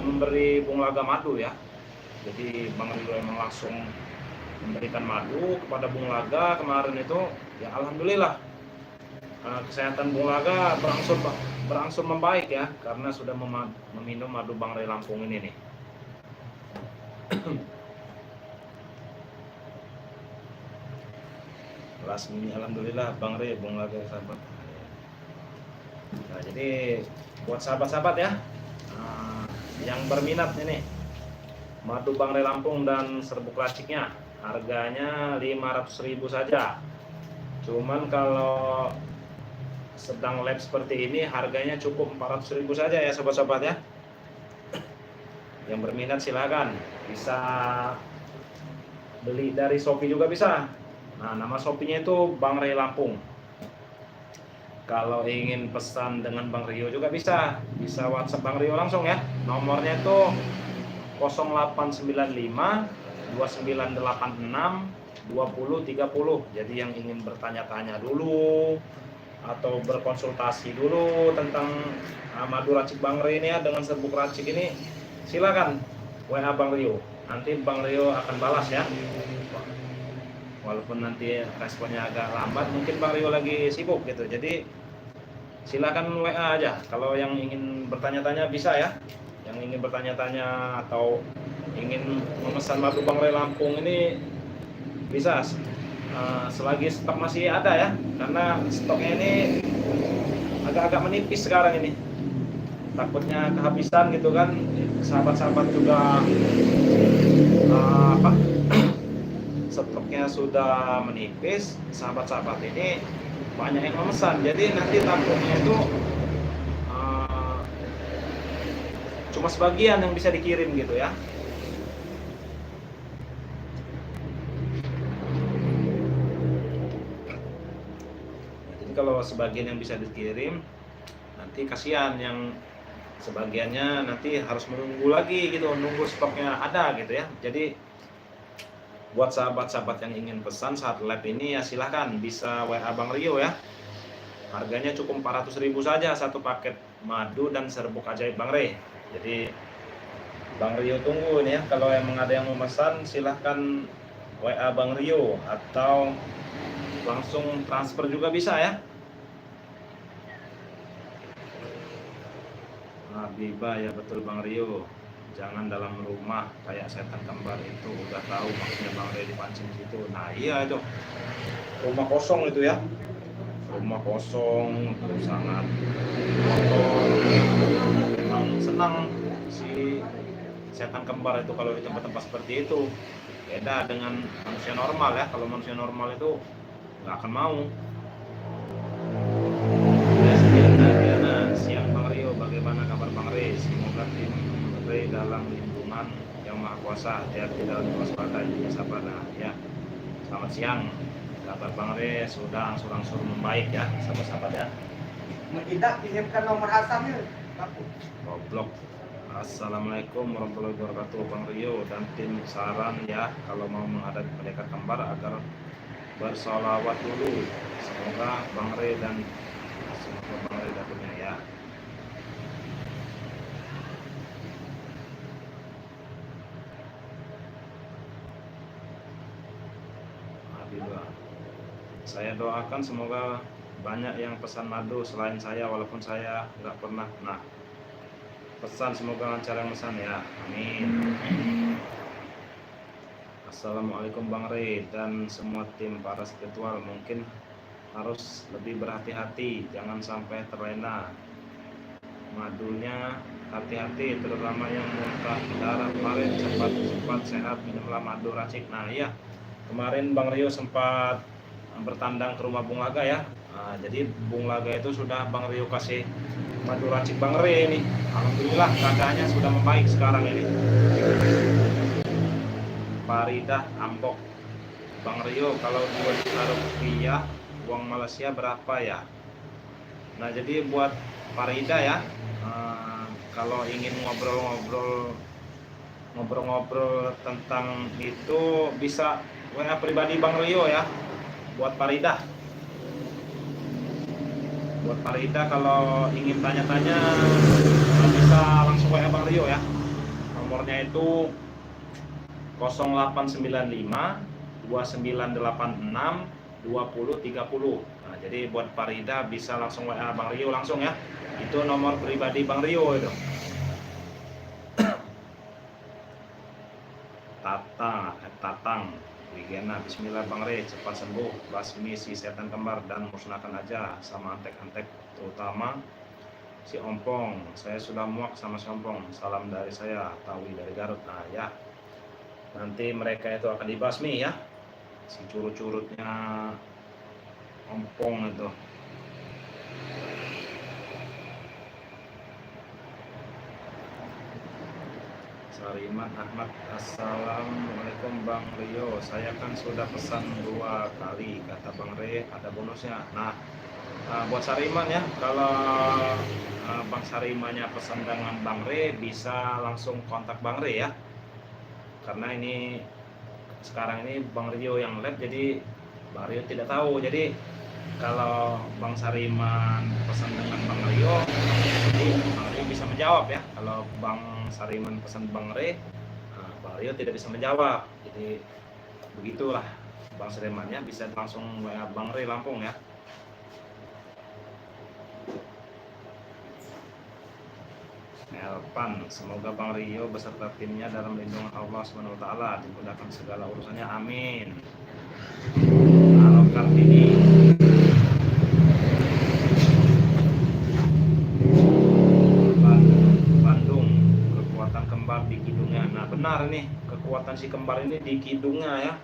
Speaker 1: memberi Bung Laga madu ya. Jadi Bang Rio emang langsung memberikan madu kepada Bung Laga kemarin itu. Ya alhamdulillah kesehatan Bung Laga berangsur membaik ya, karena sudah meminum madu Bang Ray Lampung ini nih. Kelas mini, alhamdulillah Bang Ray, Bung Laga sahabat. Nah jadi buat sahabat-sahabat ya, yang berminat ini madu Bang Ray Lampung dan serbuk raciknya, harganya 500.000 saja. Cuman kalau sedang lab seperti ini harganya cukup 400.000 saja ya sobat-sobat ya. Yang berminat silakan, bisa beli dari Shopee juga bisa. Nah nama Shopee-nya itu Bang Ray Lampung. Kalau ingin pesan dengan Bang Rio juga bisa WhatsApp Bang Rio langsung ya. Nomornya itu 0895 2986 2030. Jadi yang ingin bertanya-tanya dulu atau berkonsultasi dulu tentang madu racik Bang Ray ini ya, dengan serbuk racik ini, silakan WA Bang Rio. Nanti Bang Rio akan balas ya. Walaupun nanti responnya agak lambat, mungkin Bang Rio lagi sibuk gitu. Jadi silakan WA aja kalau yang ingin bertanya-tanya bisa ya. Yang ingin bertanya-tanya atau ingin memesan madu Bang Ray Lampung ini bisa, selagi stok masih ada ya, karena stoknya ini agak-agak menipis sekarang ini, takutnya kehabisan gitu kan. Sahabat-sahabat juga stoknya sudah menipis, sahabat-sahabat ini banyak yang memesan, jadi nanti takutnya itu cuma sebagian yang bisa dikirim gitu ya. Kalau sebagian yang bisa dikirim, nanti kasihan yang sebagiannya nanti harus menunggu lagi gitu, nunggu stoknya ada gitu ya. Jadi buat sahabat-sahabat yang ingin pesan saat lab ini ya silahkan bisa WA Bang Rio ya. Harganya cukup 400.000 saja satu paket madu dan serbuk ajaib Bang Ray. Jadi Bang Rio tunggu ini ya, kalau emang ada yang mau pesan silahkan WA Bang Rio atau langsung transfer juga bisa ya. Habibah ya betul Bang Rio, jangan dalam rumah kayak setan kembar itu, udah tahu maksudnya Bang Ray dipancing situ. Nah iya itu rumah kosong itu ya, rumah kosong terus sangat kotor. Memang senang si setan kembar itu kalau di tempat-tempat seperti itu. Beda dengan manusia normal ya, kalau manusia normal itu nggak akan mau. Siang Bang Rio, bagaimana kabar Bang Ray? Semoga tim Ray dalam lindungan yang maha kuasa, hati-hati dalam waspada, sabar. Ya, selamat siang kabar Bang Re sudah angsur-angsur membaik ya, sahabat-sahabat ya.
Speaker 2: Tidak kirimkan nomor Hasannya. Aku.
Speaker 1: Goblok. Assalamualaikum warahmatullahi wabarakatuh Bang Rio dan tim, saran ya kalau mau menghadapi pendekar kembar agar bersolawat dulu. Semoga Bang Re dan timnya ya. Alhamdulillah. Saya doakan semoga banyak yang pesan madu selain saya, walaupun saya nggak pernah. Nah, pesan semoga lancar yang pesan ya, amin. Assalamualaikum Bang Re dan semua tim para spiritual, mungkin harus lebih berhati-hati, jangan sampai terlena madunya. Hati-hati terutama yang muntah darah kemarin, cepat sehat, minumlah madu racik. Nah iya, kemarin Bang Rio sempat bertandang ke rumah Bung Laga ya. Nah, jadi Bung Laga itu sudah Bang Rio kasih madu racik Bang Re ini. Alhamdulillah keadaannya sudah membaik sekarang ini. Faridah Ambok, Bang Rio kalau 2 juta rupiah uang Malaysia berapa ya? Nah jadi buat Faridah ya, kalau ingin ngobrol-ngobrol tentang itu bisa WA pribadi Bang Rio ya. Buat Faridah kalau ingin tanya-tanya bisa langsung WA Bang Rio ya. Nomornya itu 0895 2986 2030. Nah, jadi buat Faridah bisa langsung WA Bang Rio langsung ya. Itu nomor pribadi Bang Rio itu. Tatang Wigena, bismillah Bang Re, cepat sembuh, basmi si setan kembar dan musnahkan aja sama antek-antek, terutama si Ompong. Saya sudah muak sama si Ompong. Salam dari saya, Tawi dari Garut. Nah ya, nanti mereka itu akan dibasmi ya, si curut-curutnya Ompong itu. Sariman Ahmad, assalamualaikum Bang Rio, saya kan sudah pesan 2 kali, kata Bang Re ada bonusnya. Nah, buat Sariman ya, kalau Bang Sarimannya pesan dengan Bang Re bisa langsung kontak Bang Re ya, karena ini sekarang ini Bang Rio yang live, jadi Bang Rio tidak tahu. Jadi kalau Bang Sariman pesan dengan Bang Rio, jadi Bang Rio bisa menjawab ya. Kalau Bang Sariman pesan Bang Re, Bang Rio tidak bisa menjawab. Jadi begitulah Bang Sarimannya bisa langsung WA Bang Re Lampung ya. Elpan, semoga Bang Rio beserta timnya dalam lindungan Allah SWT, dimudahkan segala urusannya, amin. Halo Kartini, Bandung, kekuatan kembar di kidungnya. Nah benar nih, kekuatan si kembar ini di kidungnya ya,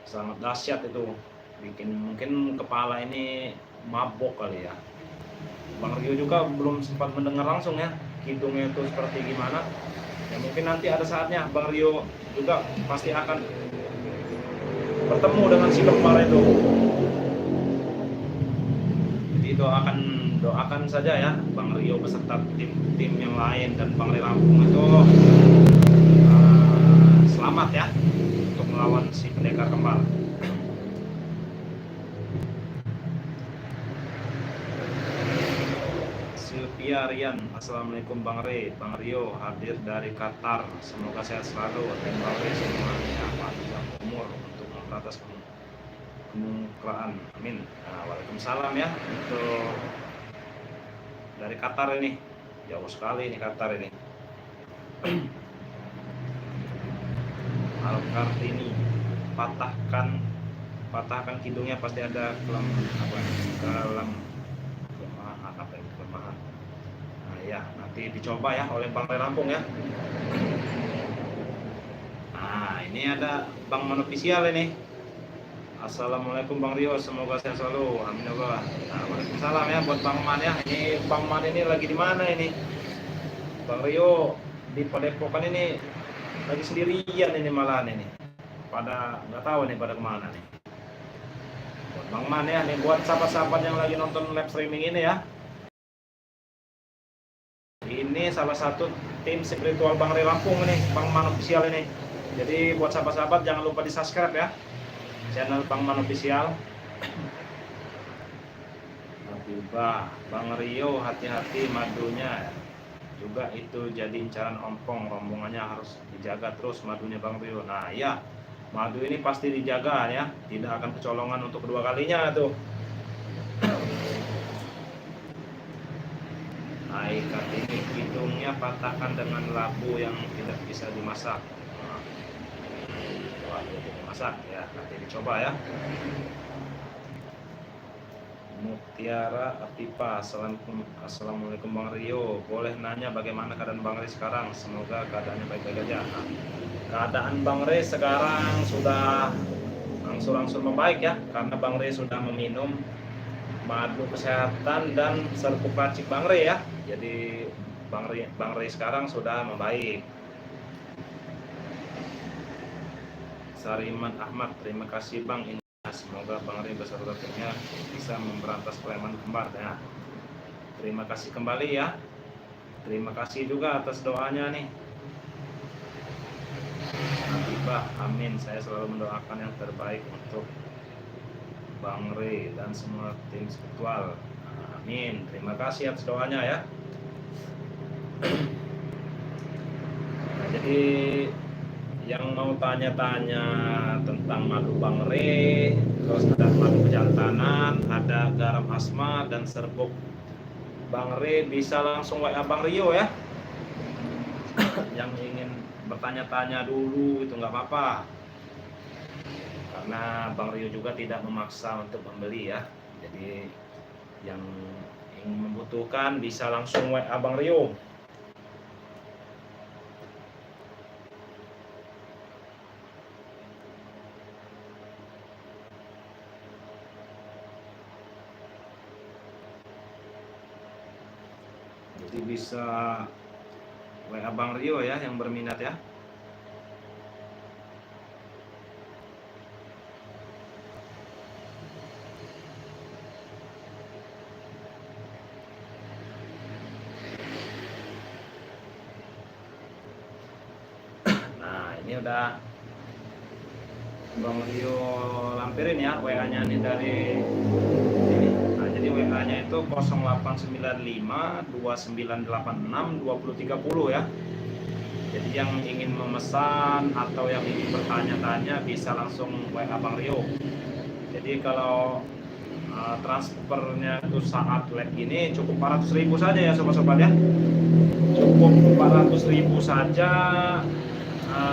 Speaker 1: sangat dahsyat itu, bikin mungkin kepala ini mabok kali ya. Bang Rio juga belum sempat mendengar langsung ya hidungnya itu seperti gimana ya, mungkin nanti ada saatnya Bang Rio juga pasti akan bertemu dengan si kembar itu. Jadi doakan saja ya Bang Rio beserta tim yang lain dan Bang Re Lampung itu selamat ya untuk melawan si pendekar kembar. Sylvia Rian, assalamualaikum Bang Re, Bang Rio hadir dari Qatar, semoga sehat selalu dan Bang Re semuanya panjang umur untuk memberantas kemungkaran, amin. Nah, waalaikumsalam ya, untuk dari Qatar ini, jauh sekali ini Qatar ini. Al-Kartini, patahkan hidungnya pasti ada kelemahan. Nah ya, nanti dicoba ya oleh Bang Re Lampung ya. Nah ini ada Bang Man Official ini. Assalamualaikum Bang Rio, semoga sehat selalu, amin ya Allah. Nah, waalaikumsalam ya buat Bang Man ya. Ini Bang Man ini lagi di mana ini? Bang Rio di Padepokan ini lagi sendirian ini malahan ini. Pada nggak tahu nih pada kemana nih. Bang Man ya, nih buat sahabat-sahabat yang lagi nonton live streaming ini ya. Ini salah satu tim spiritual Bang Ray Lampung ini, Bang Man Official ini. Jadi buat sahabat-sahabat jangan lupa di subscribe ya channel Bang Man Official. Tiba Bang Rio, hati-hati madunya juga itu jadi incaran ompong, rombongannya harus dijaga terus madunya Bang Rio. Nah iya, madu ini pasti dijaga ya, tidak akan kecolongan untuk kedua kalinya tuh. Nah, ikat ini hidungnya patahkan dengan labu yang tidak bisa dimasak. Nah, wah, dimasak ya, nanti dicoba ya. Mutiara Atipa, Assalamualaikum Bang Rio. Boleh nanya bagaimana keadaan Bang Rio sekarang? Semoga keadaannya baik-baik aja. Nah, keadaan Bang Rio sekarang sudah langsung membaik ya, karena Bang Rio sudah meminum madu kesehatan dan serbuk racik Bang Rio ya. Jadi Bang Rio sekarang sudah membaik. Sariman Ahmad, terima kasih Bang. Semoga Bang Rio beserta timnya bisa memberantas preman kembar ya. Terima kasih kembali ya. Terima kasih juga atas doanya nih. Habibah, amin. Saya selalu mendoakan yang terbaik untuk Bang Rio dan semua tim spiritual. Amin. Terima kasih atas doanya ya. Nah, jadi yang mau tanya-tanya tentang madu Bang Ray, terus ada madu pejantanan, ada garam asma dan serbuk Bang Ray, bisa langsung WA Bang Rio ya. Yang ingin bertanya-tanya dulu itu nggak apa-apa, karena Bang Rio juga tidak memaksa untuk membeli ya. Jadi yang ingin membutuhkan bisa langsung WA Bang Rio. Jadi bisa WA Bang Rio ya yang berminat ya. Nah ini udah Bang Rio lampirin ya WA-nya nih dari ini. Nah, jadi WA-nya itu 0895 2986 2030 ya. Jadi yang ingin memesan atau yang ingin bertanya-tanya bisa langsung WA Bang Rio. Jadi kalau transfernya itu saat live ini cukup 400.000 saja ya sobat-sobat ya. Cukup 400.000 saja,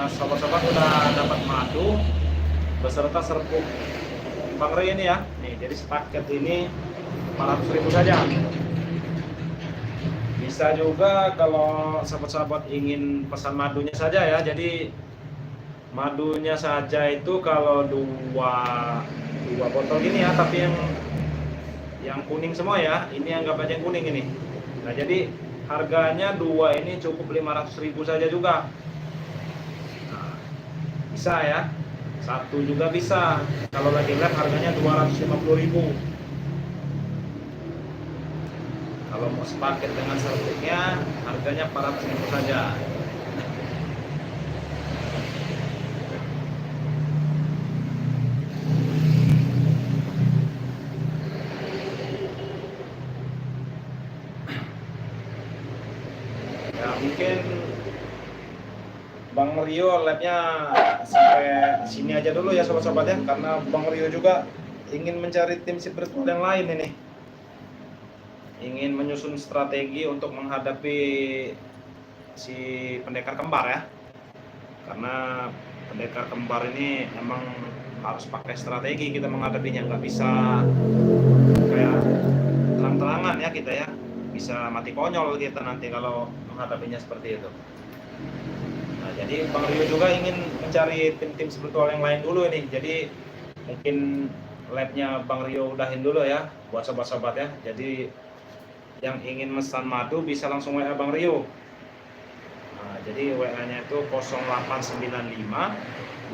Speaker 1: sobat-sobat udah dapat madu beserta serbuk Bang Ray ini ya. Nih, jadi sepaket ini 400.000 saja. Bisa juga kalau sahabat-sahabat ingin pesan madunya saja ya. Jadi madunya saja itu kalau dua botol gini ya, tapi yang kuning semua ya. Ini anggap aja yang kuning ini. Nah, jadi harganya dua ini cukup 500.000 saja juga. Nah, bisa ya. Satu juga bisa. Kalau lagi live harganya 250.000. Kalau mau sepaket dengan serbuknya harganya 400.000 saja. Ya mungkin Bang Rio live-nya sampai sini aja dulu ya sobat-sobat ya, karena Bang Rio juga ingin mencari tim spiritual yang lain ini. Ingin menyusun strategi untuk menghadapi si pendekar kembar ya. Karena pendekar kembar ini emang harus pakai strategi kita menghadapinya, nggak bisa kayak terang-terangan ya kita ya. Bisa mati konyol kita nanti kalau menghadapinya seperti itu. Nah, jadi Bang Rio juga ingin mencari tim-tim spiritual yang lain dulu ini. Jadi mungkin live-nya Bang Rio udahin dulu ya buat sobat-sobat ya. Jadi yang ingin mesan madu bisa langsung WA Bang Rio. Nah, jadi WA-nya itu 0895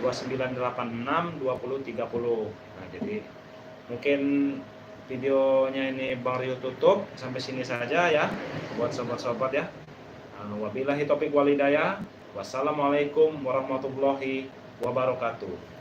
Speaker 1: 2986 2030. Nah, jadi Mungkin videonya ini Bang Rio tutup sampai sini saja ya buat sobat-sobat ya. Wabillahi taufiq walhidayah. Wassalamualaikum warahmatullahi wabarakatuh.